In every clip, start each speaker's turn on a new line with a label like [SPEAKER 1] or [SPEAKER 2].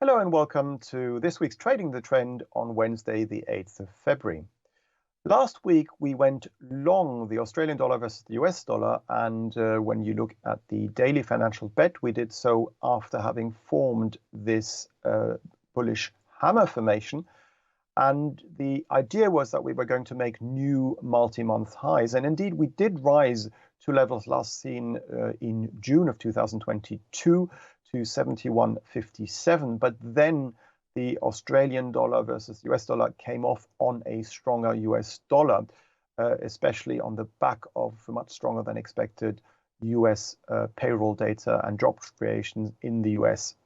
[SPEAKER 1] Hello and welcome to this week's Trading the Trend on Wednesday, the 8th of February. Last week, we went long the Australian dollar versus the US dollar. And when you look at the daily financial bet, we did so after having formed this bullish hammer formation. And the idea was that we were going to make new multi-month highs. And indeed, we did rise to levels last seen in June of 2022 to 71.57. But then the Australian dollar versus US dollar came off on a stronger US dollar, especially on the back of much stronger than expected US payroll data and job creation in the US.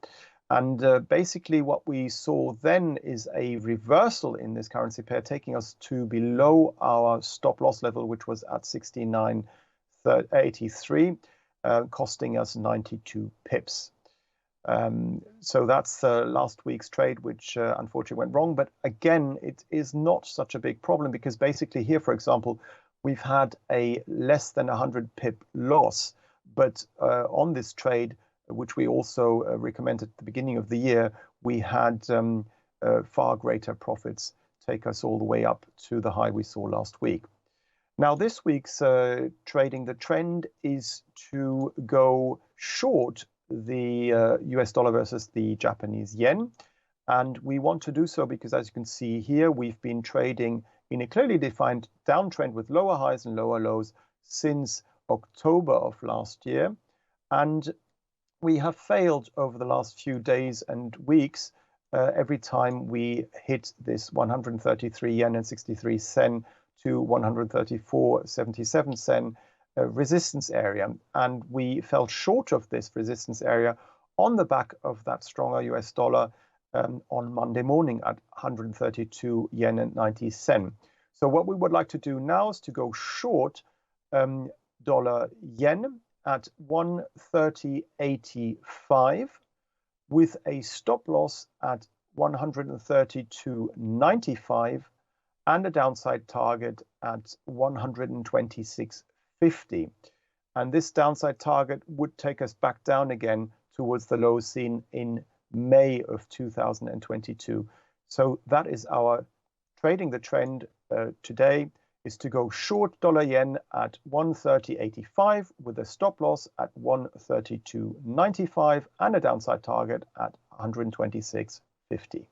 [SPEAKER 1] And basically what we saw then is a reversal in this currency pair, taking us to below our stop loss level, which was at 69.83, costing us 92 pips. So that's last week's trade, which unfortunately went wrong. But again, it is not such a big problem because basically here, for example, we've had a less than 100 pip loss. But on this trade, which we also recommended at the beginning of the year, we had far greater profits take us all the way up to the high we saw last week. Now, this week's Trading the Trend is to go short the US dollar versus the Japanese yen. And we want to do so because, as you can see here, we've been trading in a clearly defined downtrend with lower highs and lower lows since October of last year. And we have failed over the last few days and weeks every time we hit this 133 yen and 63 sen to 134.77 sen resistance area. And we fell short of this resistance area on the back of that stronger US dollar on Monday morning at 132 yen and 90 sen. So what we would like to do now is to go short dollar yen at 130.85 with a stop loss at 132.95 and a downside target at 126.50. And this downside target would take us back down again towards the low seen in May of 2022. So that is our Trading the Trend today, is to go short dollar yen at 130.85 with a stop loss at 132.95 and a downside target at 126.50.